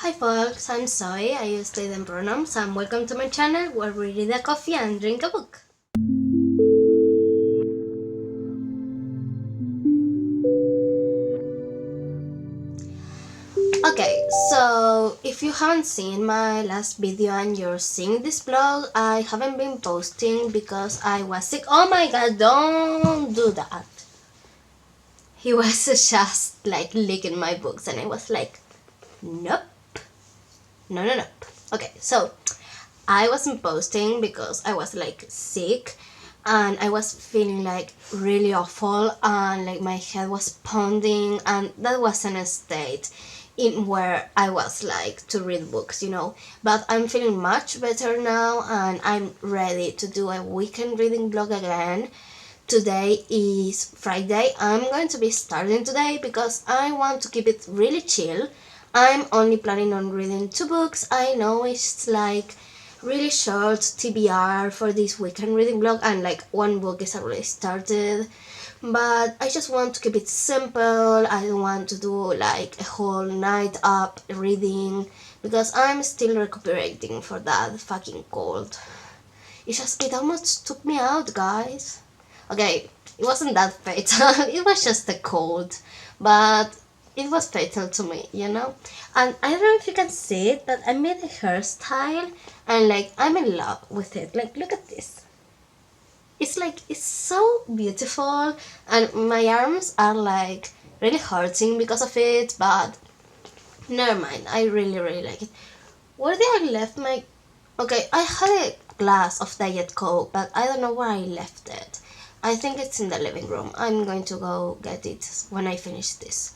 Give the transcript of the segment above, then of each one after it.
Hi folks, I'm Zoe, I use they them pronouns, and welcome to my channel where we read a coffee and drink a book. Okay, so if you haven't seen my last video and you're seeing this vlog, I haven't been posting because I was sick. Oh my god, don't do that. He was just like licking my books and I was like, nope, no. Okay, so I wasn't posting because I was like sick and I was feeling like really awful and like my head was pounding, and that wasn't a state in where I was like to read books. But I'm feeling much better now and I'm ready to do a weekend reading vlog again. Today is Friday. I'm going to be starting today because I want to keep it really chill. I'm only planning on reading 2 books. I know it's like really short TBR for this weekend reading vlog and like 1 book is already started, but I just want to keep it simple. I don't want to do like a whole night up reading because I'm still recuperating for that fucking cold. It almost took me out, guys. Okay, it wasn't that fatal. It was just a cold, but it was fatal to me. And I don't know if you can see it, but I made a hairstyle and like I'm in love with it. Like, look at this. It's so beautiful, and my arms are like really hurting because of it, but never mind. I really like it. Where did I left my... Okay, I had a glass of Diet Coke, but I don't know where I left it. I think it's in the living room. I'm going to go get it when I finish this.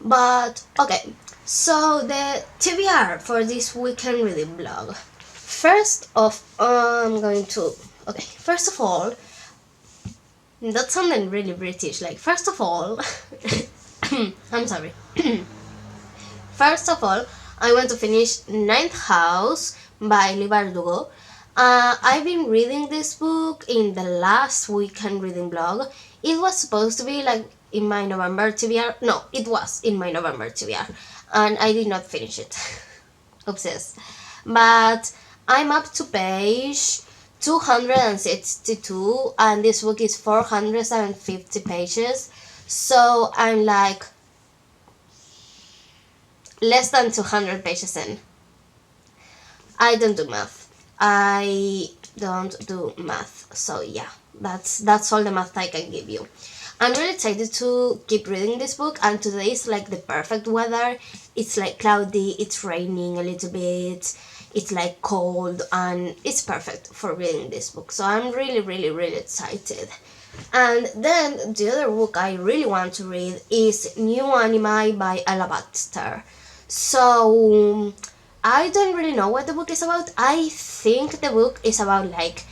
But, okay, so the TBR for this weekend reading vlog. First of first of all, that sounded really British. Like, first of all, I'm sorry. First of all, I want to finish Ninth House by Leigh Bardugo. I've been reading this book in the last weekend reading vlog. It was supposed to be like in my November TBR. No, it was in my November TBR. And I did not finish it. Obsessed. But I'm up to page 262 and this book is 450 pages. So I'm like less than 200 pages in. I don't do math. I don't do math. So yeah, that's all the math I can give you. I'm really excited to keep reading this book, and today is like the perfect weather. It's like cloudy, it's raining a little bit, it's like cold, and it's perfect for reading this book. So I'm really excited. And then the other book I really want to read is New Anime by Ella Baxter. So I don't really know what the book is about. I think the book is about like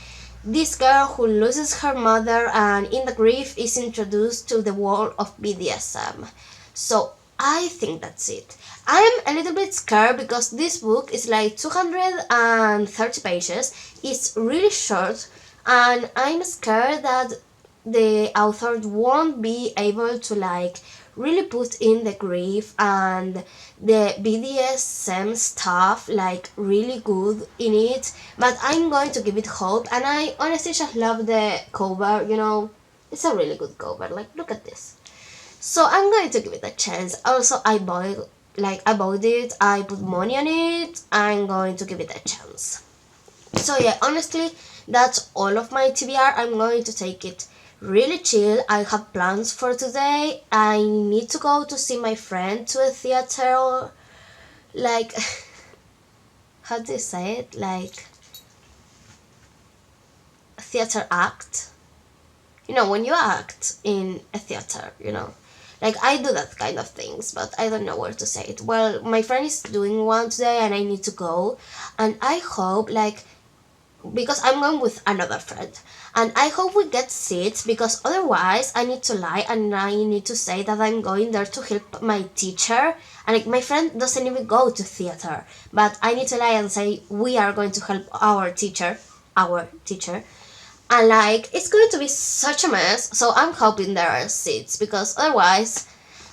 this girl who loses her mother and in the grief is introduced to the world of BDSM. So I think that's it. I'm a little bit scared because this book is like 230 pages. It's really short and I'm scared that the author won't be able to like really put in the grief and the BDSM stuff like really good in it, but I'm going to give it hope. And I honestly just love the cover. It's a really good cover. Like, look at this. So I'm going to give it a chance. Also, I bought it, I put money on it. I'm going to give it a chance. So yeah, honestly, that's all of my TBR. I'm going to take it really chill. I have plans for today. I need to go to see my friend to a theater, like, how do you say it? Like, a theater act. When you act in a theater. Like, I do that kind of things, but I don't know where to say it. Well, my friend is doing one today and I need to go. And I hope, like, because I'm going with another friend, and I hope we get seats because otherwise I need to lie and I need to say that I'm going there to help my teacher, and like my friend doesn't even go to theater, but I need to lie and say we are going to help our teacher, and like it's going to be such a mess. So I'm hoping there are seats because otherwise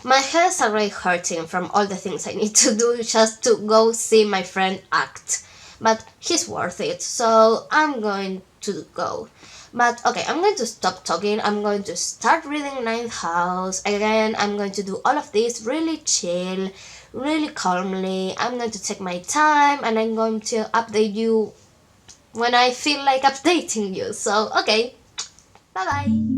My head is already hurting from all the things I need to do just to go see my friend act. But he's worth it, so I'm going to go. But okay, I'm going to stop talking. I'm going to start reading Ninth House. Again, I'm going to do all of this really chill, really calmly. I'm going to take my time and I'm going to update you when I feel like updating you. So, okay, bye bye.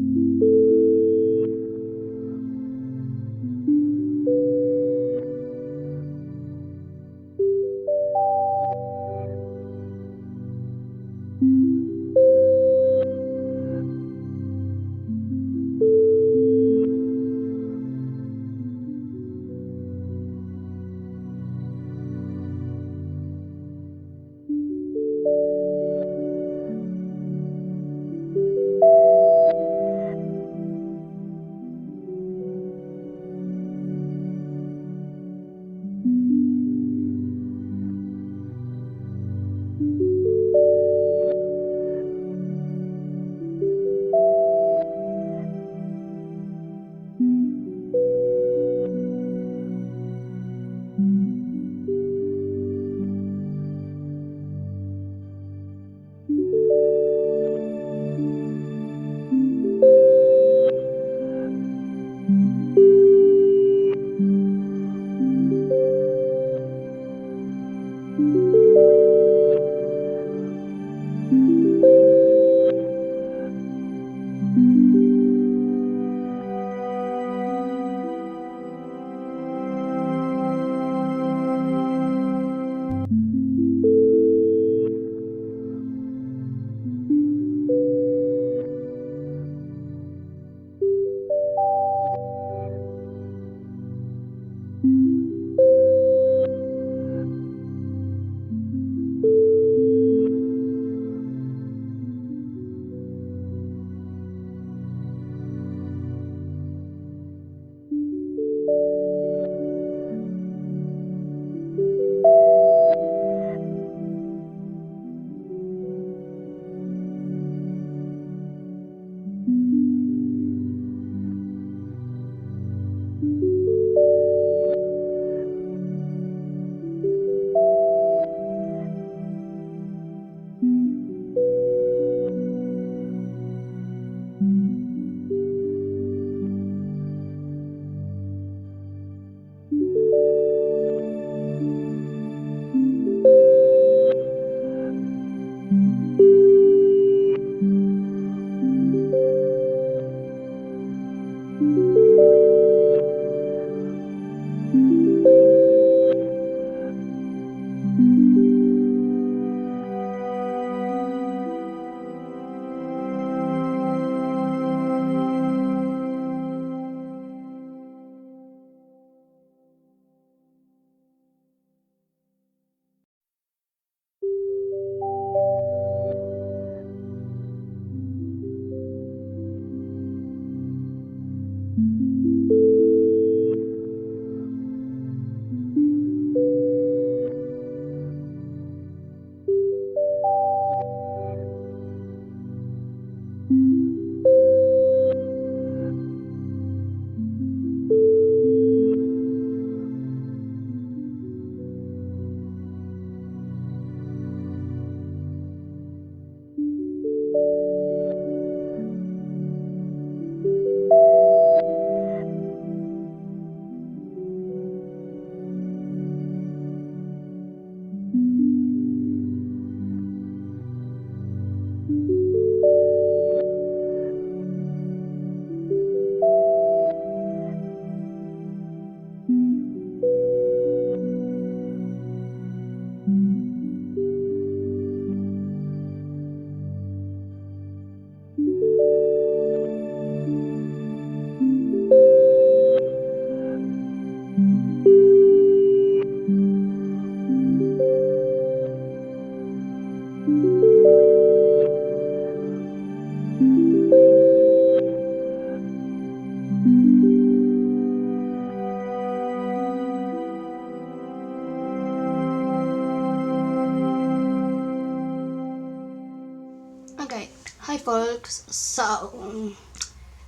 Okay, hi folks. So,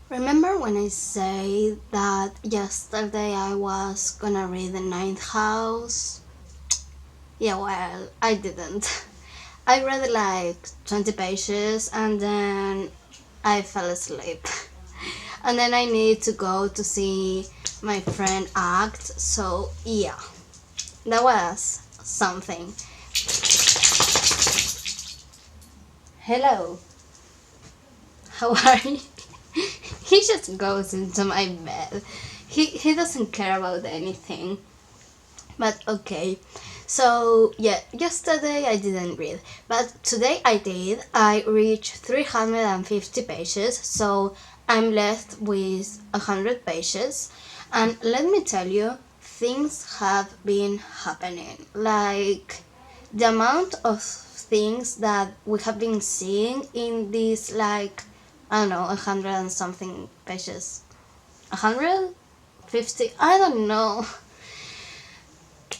Remember when I say that yesterday I was gonna read The Ninth House? Yeah, well, I didn't. I read like 20 pages and then I fell asleep. And then I need to go to see my friend act, so yeah, that was something. Hello, how are you? He just goes into my bed. He doesn't care about anything. But okay. So yeah, yesterday I didn't read, but today I did. I reached 350 pages, so I'm left with 100 pages. And let me tell you, things have been happening. Like the amount of things that we have been seeing in these, like, I don't know, 100 and something pages. 150? I don't know.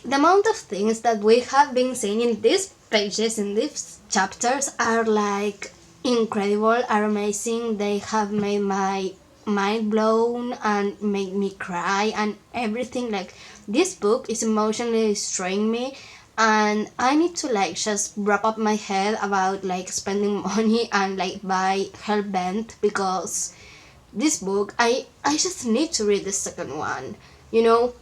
The amount of things that we have been seeing in these pages, in these chapters, are like incredible, are amazing. They have made my mind blown and made me cry and everything. Like, this book is emotionally destroying me, and I need to like just wrap up my head about like spending money and like buy Hellbent, because this book, I just need to read the second one, you know,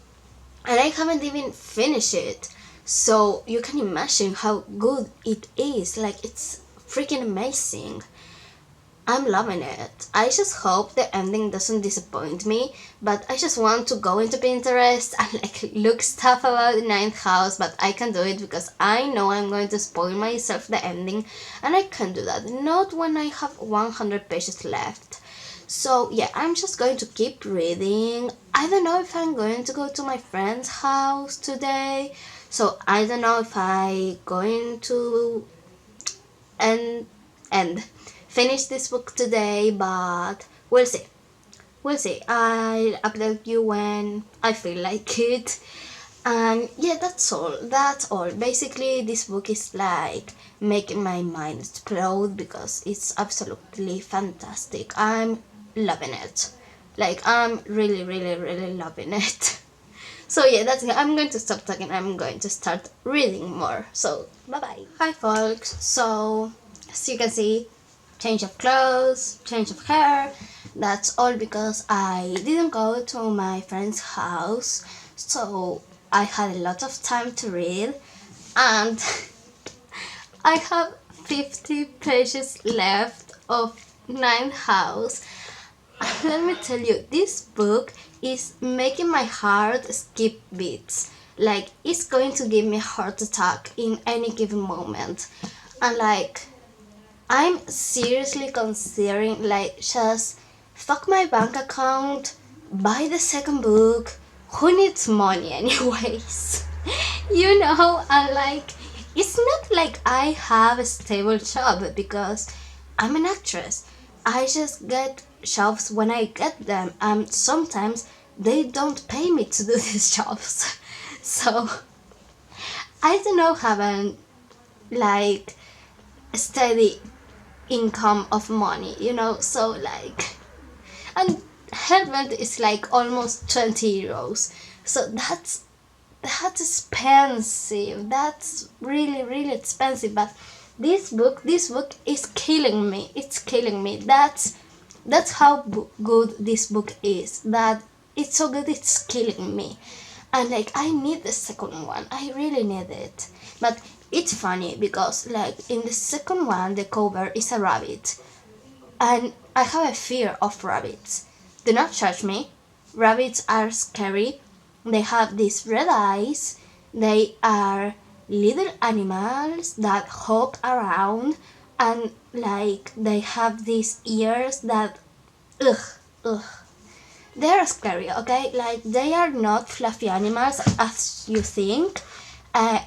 and I haven't even finished it. So you can imagine how good it is. Like, it's freaking amazing. I'm loving it. I just hope the ending doesn't disappoint me, but I just want to go into Pinterest and like look stuff about the ninth house, but I can do it because I know I'm going to spoil myself the ending, and I can do that. Not when I have 100 pages left. So yeah, I'm just going to keep reading. I don't know if I'm going to go to my friend's house today. So I don't know if I going to end end finish this book today, but we'll see. We'll see. I'll update you when I feel like it. And yeah, that's all. That's all. Basically, this book is like making my mind explode because it's absolutely fantastic. I'm loving it. Like, I'm really, really, really loving it. So yeah, that's it. I'm going to stop talking. I'm going to start reading more. So bye bye. Hi folks. So as you can see, change of clothes, change of hair. That's all because I didn't go to my friend's house, so I had a lot of time to read, and I have 50 pages left of Ninth House. Let me tell you, this book is making my heart skip beats. Like, it's going to give me a heart attack in any given moment. And like, I'm seriously considering like just fuck my bank account, buy the second book. Who needs money anyways? You know, and like, it's not like I have a stable job because I'm an actress. I just get jobs when I get them, and sometimes they don't pay me to do these jobs. So I don't know having like a steady income of money, you know, so like, and helmet is like almost 20 euros, so that's expensive. That's really, really expensive. But this book is killing me. It's killing me. That's how good this book is. That it's so good, it's killing me. And like, I need the second one. I really need it. But it's funny because like in the second one, the cover is a rabbit, and I have a fear of rabbits. Do not judge me. Rabbits are scary. They have these red eyes. They are little animals that hop around, and like they have these ears that, ugh, ugh. They are scary, okay? Like, they are not fluffy animals as you think.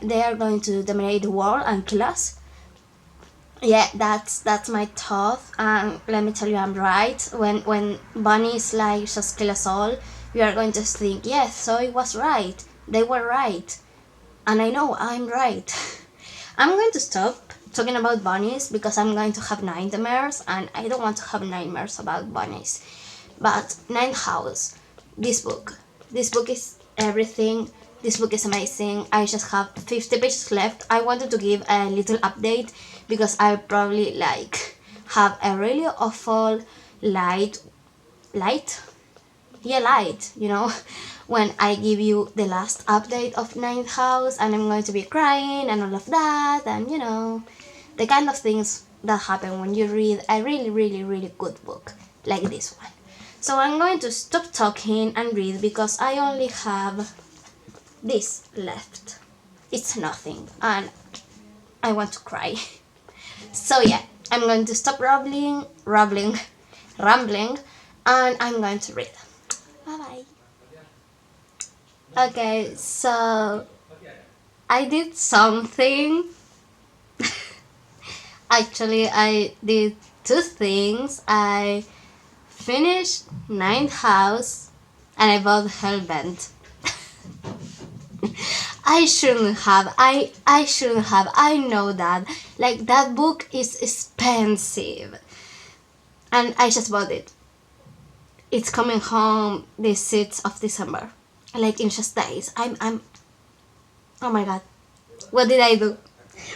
They are going to dominate the world and kill us. Yeah, that's my thought, and let me tell you, I'm right. When bunnies like just kill us all, you are going to think, yes, so it was right. They were right, and I know I'm right. I'm going to stop talking about bunnies because I'm going to have nightmares, and I don't want to have nightmares about bunnies. But Ninth House, this book. This book is everything. This book is amazing. I just have 50 pages left. I wanted to give a little update because I probably have a really awful light light light, when I give you the last update of Ninth House, and I'm going to be crying and all of that, and the kind of things that happen when you read a really, really, really good book like this one. So I'm going to stop talking and read because I only have this left. It's nothing, and I want to cry. So yeah, I'm going to stop rambling, and I'm going to read. Bye bye. Okay, so I did something. Actually, I did two things. I finished Ninth House and I bought Hellbent. I shouldn't have. I shouldn't have. I know that. That book is expensive. And I just bought it. It's coming home the 6th of December. In just days. I'm oh my god. What did I do?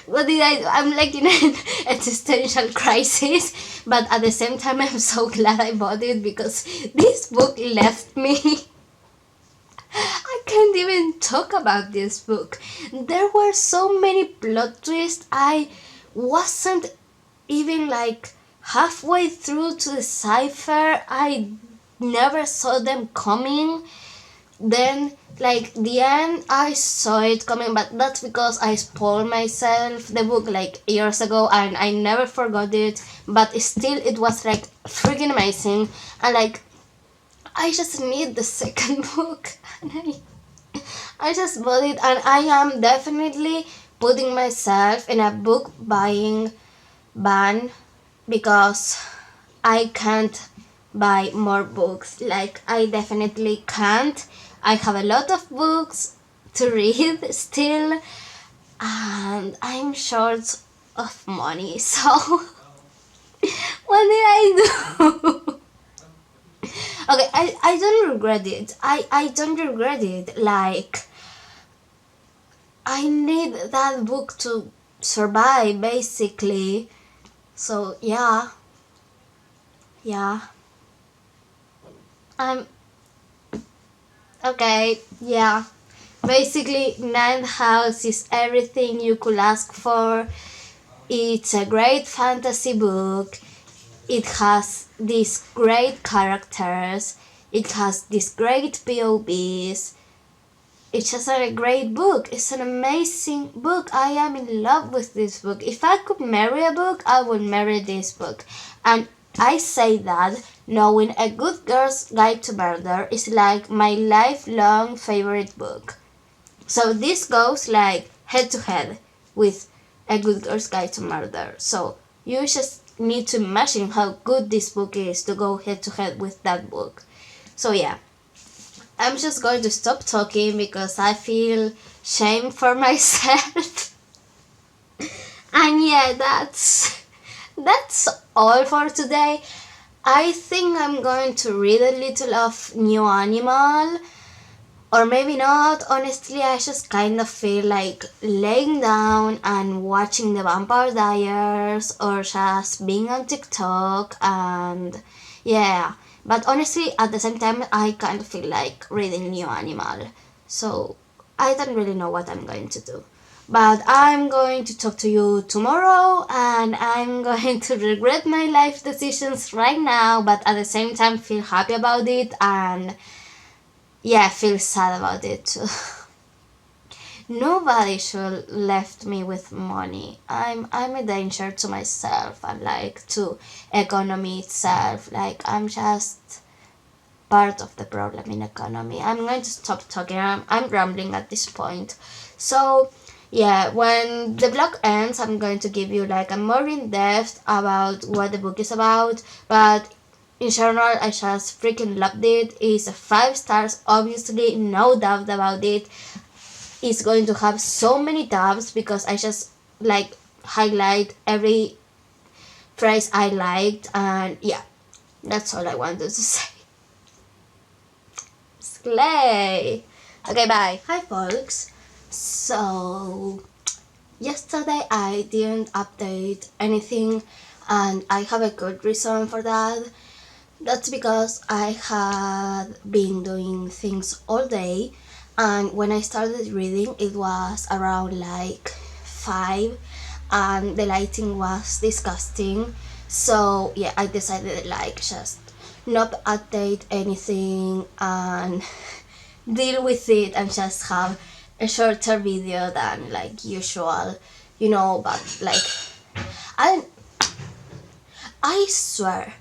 What did I do? I'm in an existential crisis, but at the same time I'm so glad I bought it because this book left me. I can't even talk about this book. There were so many plot twists. I wasn't even halfway through to decipher. I never saw them coming. Then the end, I saw it coming, but that's because I spoiled myself the book years ago and I never forgot it. But still, it was freaking amazing, and I just need the second book, and I just bought it, and I am definitely putting myself in a book buying ban because I can't buy more books. I definitely can't. I have a lot of books to read still, and I'm short of money, so what did I do? Okay, I don't regret it. I don't regret it. I need that book to survive, basically. So, yeah. Yeah. I'm okay, yeah. Basically, Ninth House is everything you could ask for. It's a great fantasy book. It has these great characters. It has these great POVs. It's just a great book. It's an amazing book. I am in love with this book. If I could marry a book, I would marry this book. And I say that knowing A Good Girl's Guide to Murder is my lifelong favorite book. So this goes head to head with A Good Girl's Guide to Murder. So you just need to imagine how good this book is to go head to head with that book. So yeah, I'm just going to stop talking because I feel shame for myself. And yeah, that's all for today. I think I'm going to read a little of New Animal, or maybe not. Honestly, I just kind of feel like laying down and watching the Vampire Diaries or just being on TikTok, and yeah. But honestly, at the same time, I kind of feel like reading New Animal. So I don't really know what I'm going to do. But I'm going to talk to you tomorrow, and I'm going to regret my life decisions right now, but at the same time feel happy about it, and yeah, feel sad about it too. Nobody should left me with money. I'm a danger to myself and to economy itself. I'm just part of the problem in economy. I'm going to stop talking. I'm rambling at this point. So yeah, when the blog ends, I'm going to give you a more in depth about what the book is about. But in general, I just freaking loved it. It's 5 stars, obviously, no doubt about it. It's going to have so many tabs because I just highlight every phrase I liked, and yeah, that's all I wanted to say. Slay! Okay, bye. Hi, folks. So, yesterday I didn't update anything, and I have a good reason for that. That's because I had been doing things all day, and when I started reading, it was around like 5, and the lighting was disgusting. So, yeah, I decided like just not update anything and deal with it and just have a shorter video than like usual, but like I I swear,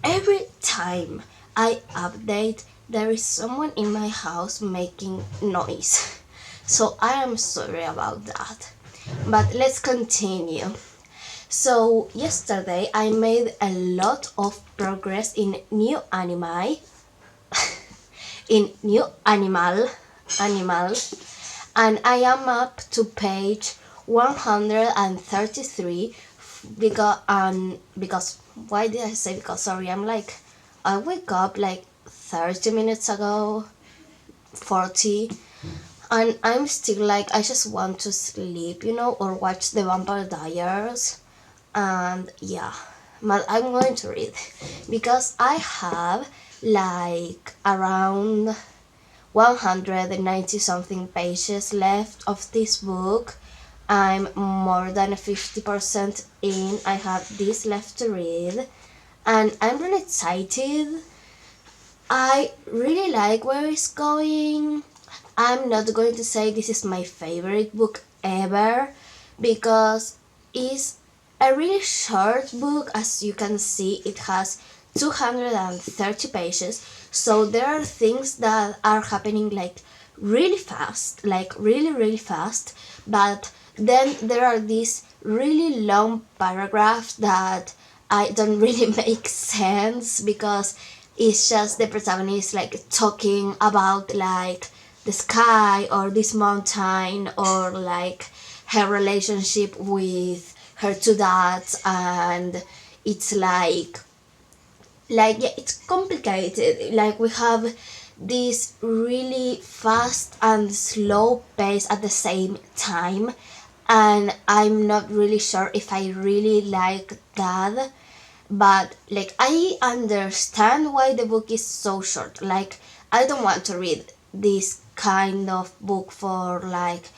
every time I update, there is someone in my house making noise. So I am sorry about that. But let's continue. So yesterday I made a lot of progress in new anime, in new animal, and I am up to page 133 because why did I say because? Sorry, I wake up like 30 minutes ago, 40, and I'm still like I just want to sleep, or watch the Vampire Diaries, and yeah, but I'm going to read because I have like around 190 something pages left of this book. I'm more than 50% in. I have this left to read, and I'm really excited. I really like where it's going. I'm not going to say this is my favorite book ever because it's a really short book. As you can see, it has 230 pages, so there are things that are happening like really fast, like really really fast, but then there are these really long paragraphs that I don't really make sense because it's just the protagonist like talking about like the sky or this mountain or like her relationship with her two dads, and it's like yeah, it's complicated. Like we have this really fast and slow pace at the same time, and I'm not really sure if I really like that. But like I understand why the book is so short. Like I don't want to read this kind of book for like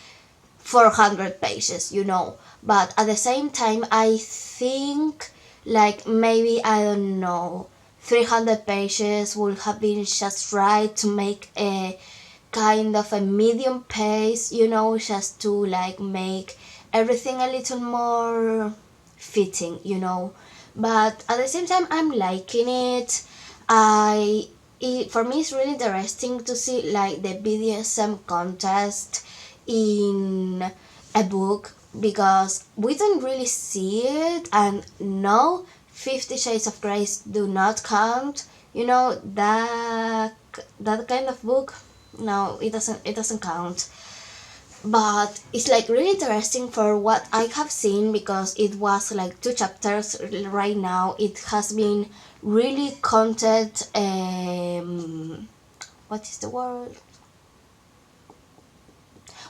400 pages, but at the same time I think like maybe I don't know, 300 pages would have been just right to make a kind of a medium pace, just to like make everything a little more fitting, but at the same time I'm liking it. For me it's really interesting to see like the BDSM contest in a book because we don't really see it, and no, 50 Shades of Grey do not count, that kind of book. No, it doesn't count. But it's like really interesting for what I have seen because it was like 2 chapters. Right now it has been really content, what is the word,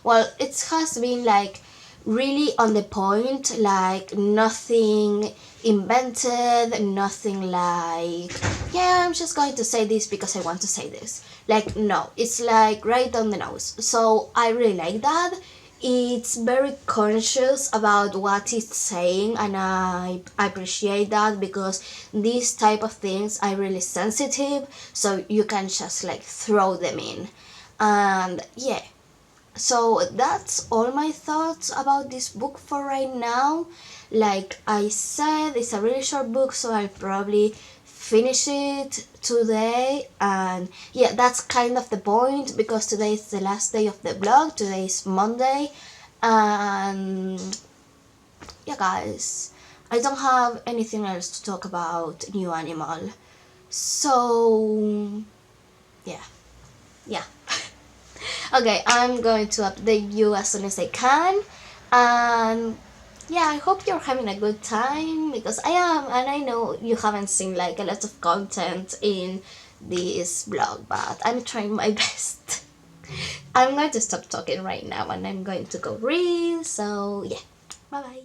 well, it has been like really on the point, like nothing invented, nothing like, yeah, I'm just going to say this because I want to say this. Like, no, it's like right on the nose. So I really like that. It's very conscious about what it's saying, and I appreciate that because these type of things are really sensitive, so you can just like throw them in. And yeah, so that's all my thoughts about this book for right now. Like I said, it's a really short book, so I'll probably finish it today. And yeah, that's kind of the point because today is the last day of the vlog. Today is Monday. And yeah, guys, I don't have anything else to talk about New Animal. So yeah, yeah. Okay, I'm going to update you as soon as I can. And yeah, I hope you're having a good time because I am, and I know you haven't seen like a lot of content in this blog, but I'm trying my best. I'm going to stop talking right now and I'm going to go read. So, yeah, bye bye.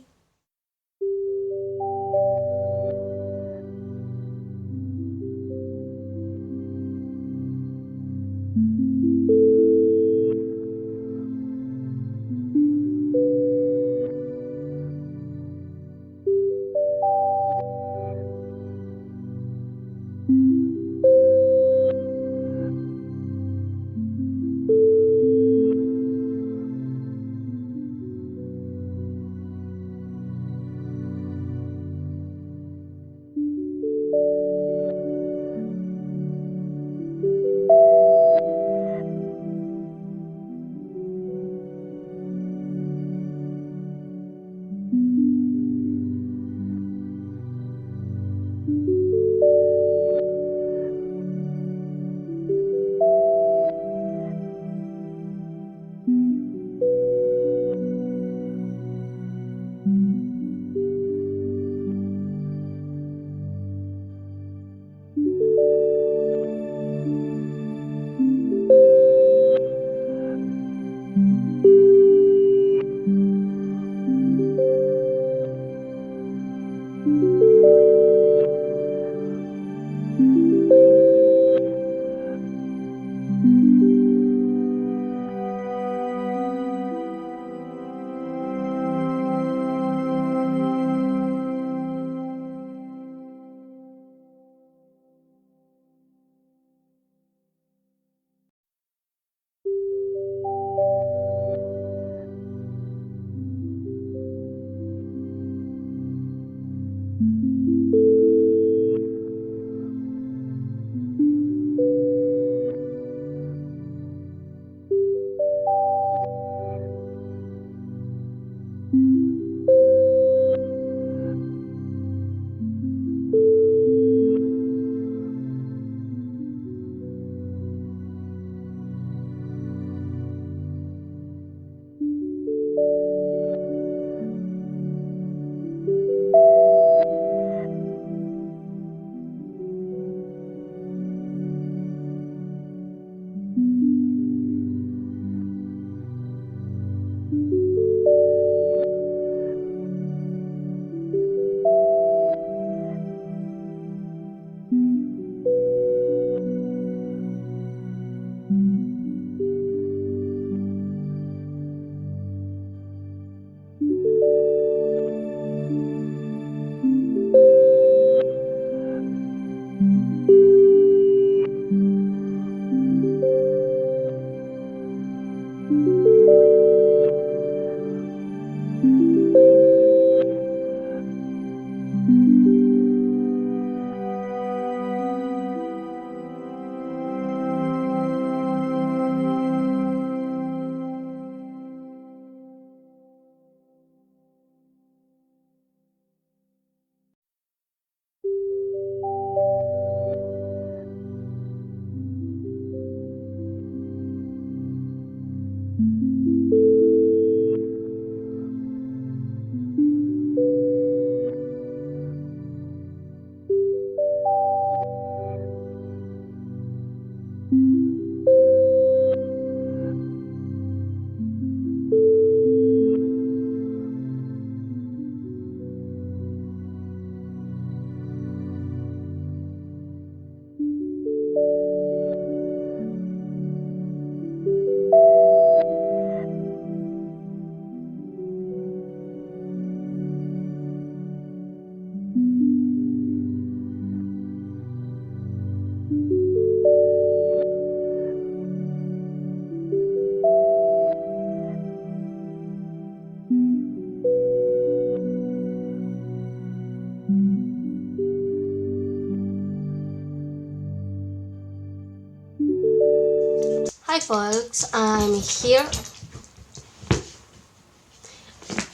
Hi folks, I'm here.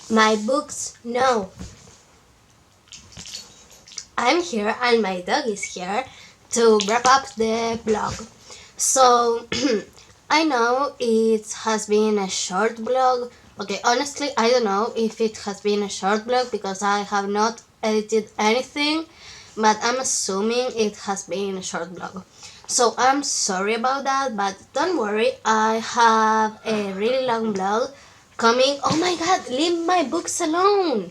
My books, no. I'm here and my dog is here to wrap up the blog. So, I know it has been a short blog. Okay, honestly, I don't know if it has been a short blog because I have not edited anything, but I'm assuming it has been a short blog. So I'm sorry about that, but don't worry, I have a really long blog coming. Oh my god, leave my books alone!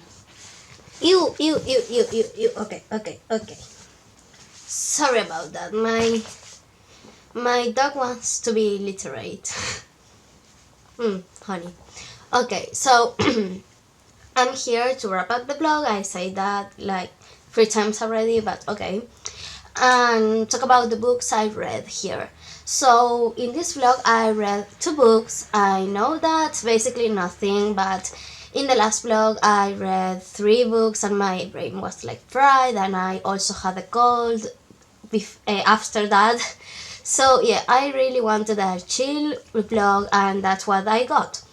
Ew, ew, ew, ew, ew, ew. Okay, okay, okay. Sorry about that. My dog wants to be literate. Honey. Okay, so I'm here to wrap up the blog. I say that like 3 times already, but okay. And talk about the books I read here. So in this vlog I read 2 books. I know that's basically nothing, but in the last vlog I read 3 books and my brain was like fried, and I also had a cold after that. So yeah, I really wanted a chill vlog and that's what I got.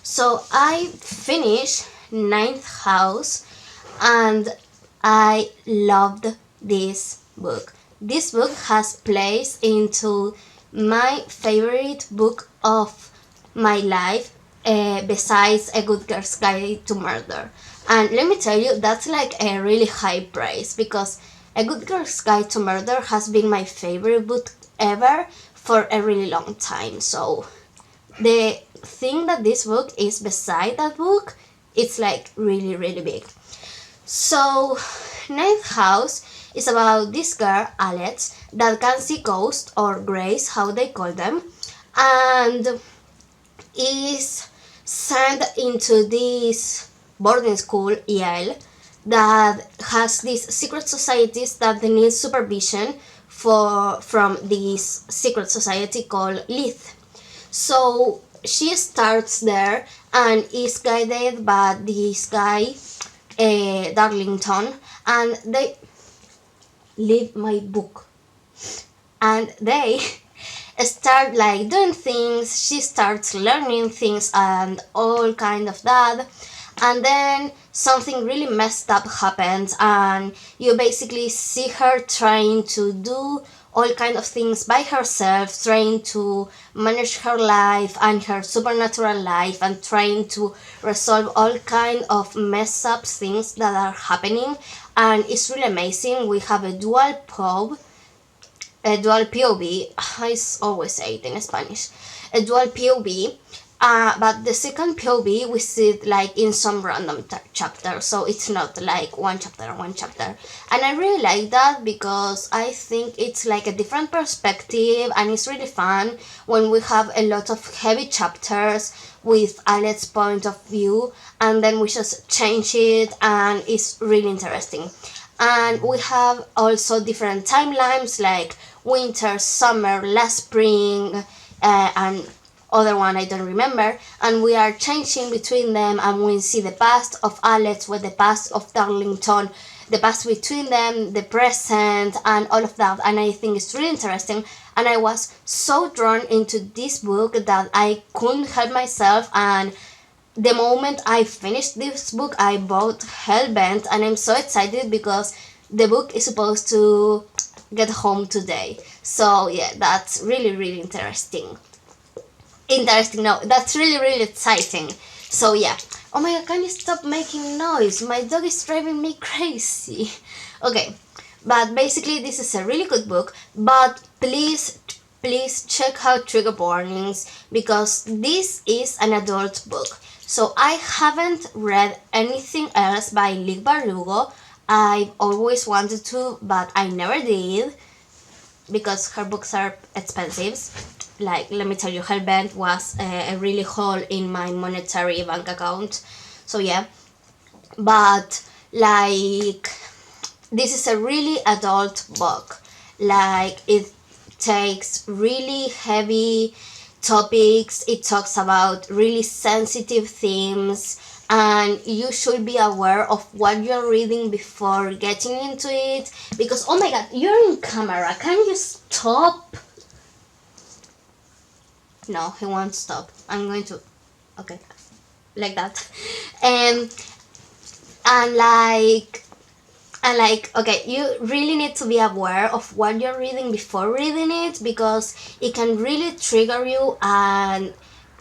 So I finished Ninth House and I loved this book. This book has placed into my favorite book of my life, besides A Good Girl's Guide to Murder. And let me tell you, that's like a really high praise, because A Good Girl's Guide to Murder has been my favorite book ever for a really long time. So the thing that this book is beside that book, it's like really, really big. So, Ninth House is about this girl, Alex, that can see ghosts or grays, how they call them, and is sent into this boarding school, Yale, that has these secret societies that they need supervision from this secret society called Lith. So she starts there and is guided by this guy, Darlington, and they leave my book, and they start like doing things. She starts learning things and all kind of that, and then something really messed up happens, and you basically see her trying to do all kind of things by herself, trying to manage her life and her supernatural life, and trying to resolve all kind of mess up things that are happening. And it's really amazing. We have a dual POV. I always say it in Spanish. A dual POV. But the second POV we see it like in some random chapter, so it's not like one chapter. And I really like that because I think it's like a different perspective, and it's really fun when we have a lot of heavy chapters with Alex's point of view, and then we just change it, and it's really interesting. And we have also different timelines like winter, summer, last spring, and other one I don't remember, and we are changing between them, and we see the past of Alex with the past of Darlington, the past between them, the present, and all of that. And I think it's really interesting, and I was so drawn into this book that I couldn't help myself. And the moment I finished this book, I bought Hellbent, and I'm so excited because the book is supposed to get home today. So yeah, that's really, really interesting. No, that's really, really exciting. So yeah. Oh my god, can you stop making noise? My dog is driving me crazy. Okay, but basically this is a really good book, but please check out trigger warnings, because this is an adult book. So I haven't read anything else by Liv Bardugo. I've always wanted to, but I never did, because her books are expensive. Like, let me tell you, Hellbent was a really hole in my monetary bank account. So yeah, but like, this is a really adult book. Like, it takes really heavy topics, it talks about really sensitive themes, and you should be aware of what you're reading before getting into it, because oh my god, you're in camera, can you stop? No, he won't stop. I'm going to, okay, like that. And like, okay, you really need to be aware of what you're reading before reading it, because it can really trigger you. And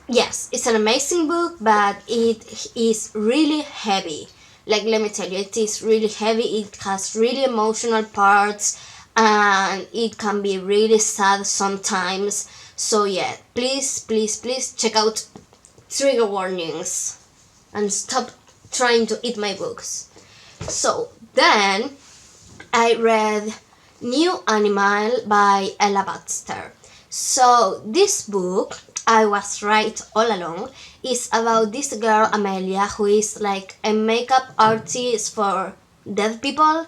yes, it's an amazing book, but it is really heavy. Like, let me tell you, it is really heavy. It has really emotional parts, and it can be really sad sometimes. So yeah, please check out trigger warnings and stop trying to eat my books. So then I read New Animal by Ella Baxter. So this book, I was right all along, is about this girl Amelia who is like a makeup artist for dead people.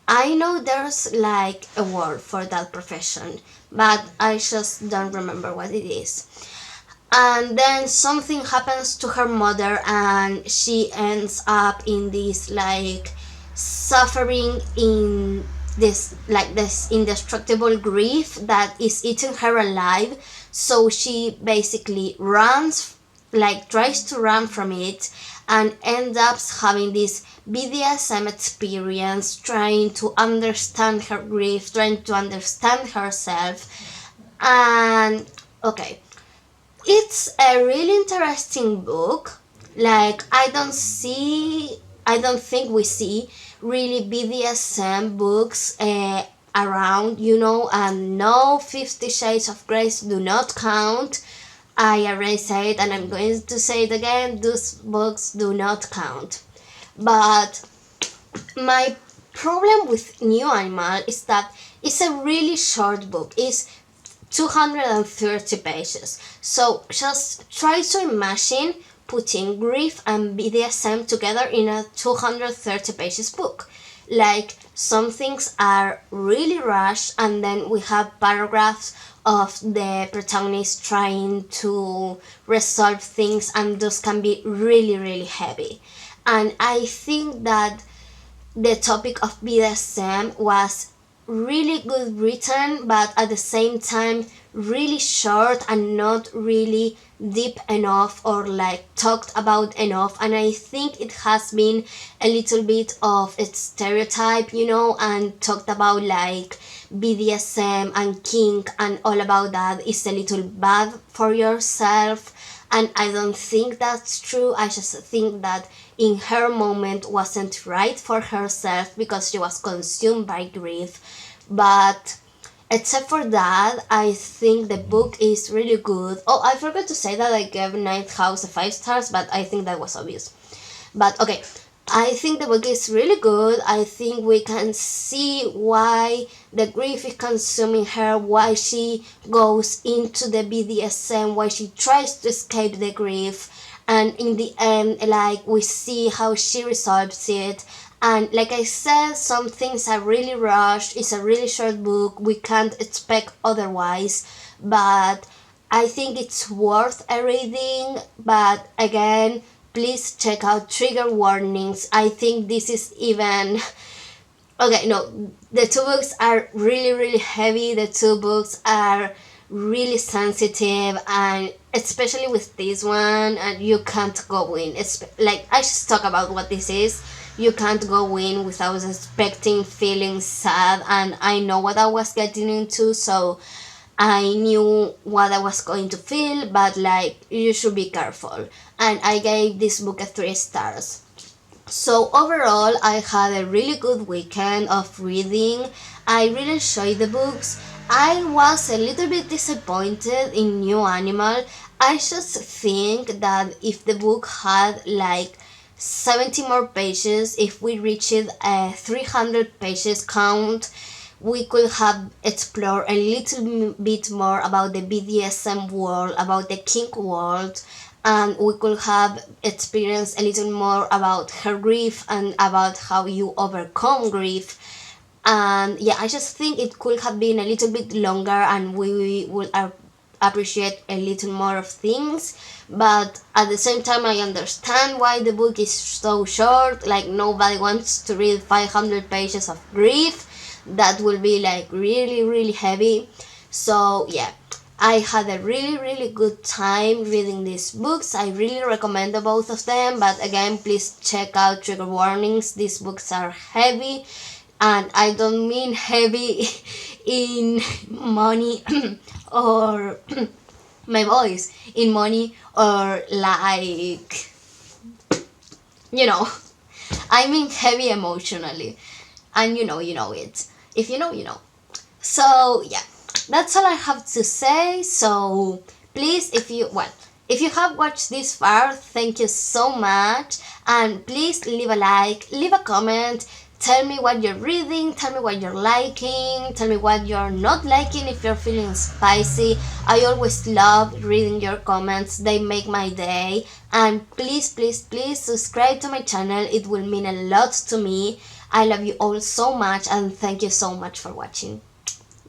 I know there's like a word for that profession, but I just don't remember what it is. And then something happens to her mother and she ends up in this like suffering in this indestructible grief that is eating her alive. So she basically runs, like tries to run from it, and ends up having this BDSM experience, trying to understand her grief, trying to understand herself. And okay, it's a really interesting book. Like I don't think we see really BDSM books around, and no 50 Shades of Grey do not count. I already said and I'm going to say it again, those books do not count. But my problem with New Animal is that it's a really short book. It's 230 pages. So just try to imagine putting grief and BDSM together in a 230 pages book. Like some things are really rushed, and then we have paragraphs of the protagonist trying to resolve things, and those can be really heavy. And I think that the topic of BDSM was really good written, but at the same time really short and not really deep enough or like talked about enough. And I think it has been a little bit of a stereotype, and talked about like BDSM and kink and all about that is a little bad for yourself. And I don't think that's true. I just think that in her moment wasn't right for herself because she was consumed by grief. But except for that, I think the book is really good. Oh, I forgot to say that I gave Ninth House a 5 stars, but I think that was obvious. But okay, I think the book is really good. I think we can see why the grief is consuming her, why she goes into the BDSM, why she tries to escape the grief, and in the end, like, we see how she resolves it. And like I said, some things are really rushed. It's a really short book. We can't expect otherwise, but I think it's worth a reading. But again, please check out trigger warnings. I think this is even okay. No, the two books are really heavy. The two books are really sensitive, and especially with this one, and you can't go in. It's like, I just talk about what this is. You can't go in without expecting feeling sad, and I know what I was getting into, so I knew what I was going to feel, but like, you should be careful. And I gave this book a 3 stars. So overall, I had a really good weekend of reading. I really enjoyed the books. I was a little bit disappointed in New Animal. I just think that if the book had like 70 more pages, if we reached a 300 pages count, we could have explored a little bit more about the BDSM world, about the kink world, and we could have experienced a little more about her grief and about how you overcome grief. And yeah, I just think it could have been a little bit longer, and we would appreciate a little more of things. But at the same time, I understand why the book is so short. Like, nobody wants to read 500 pages of grief. That will be like really heavy. So yeah, I had a really good time reading these books. I really recommend the both of them, but again, please check out trigger warnings. These books are heavy, and I don't mean heavy in money or my voice, in money, or like, you know, I mean heavy emotionally. And you know it. If you know, you know. So yeah, that's all I have to say. So please, if you have watched this far, thank you so much, and please leave a like, leave a comment. Tell me what you're reading, tell me what you're liking, tell me what you're not liking if you're feeling spicy. I always love reading your comments, they make my day. And please, please, please subscribe to my channel, it will mean a lot to me. I love you all so much, and thank you so much for watching.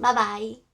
Bye bye.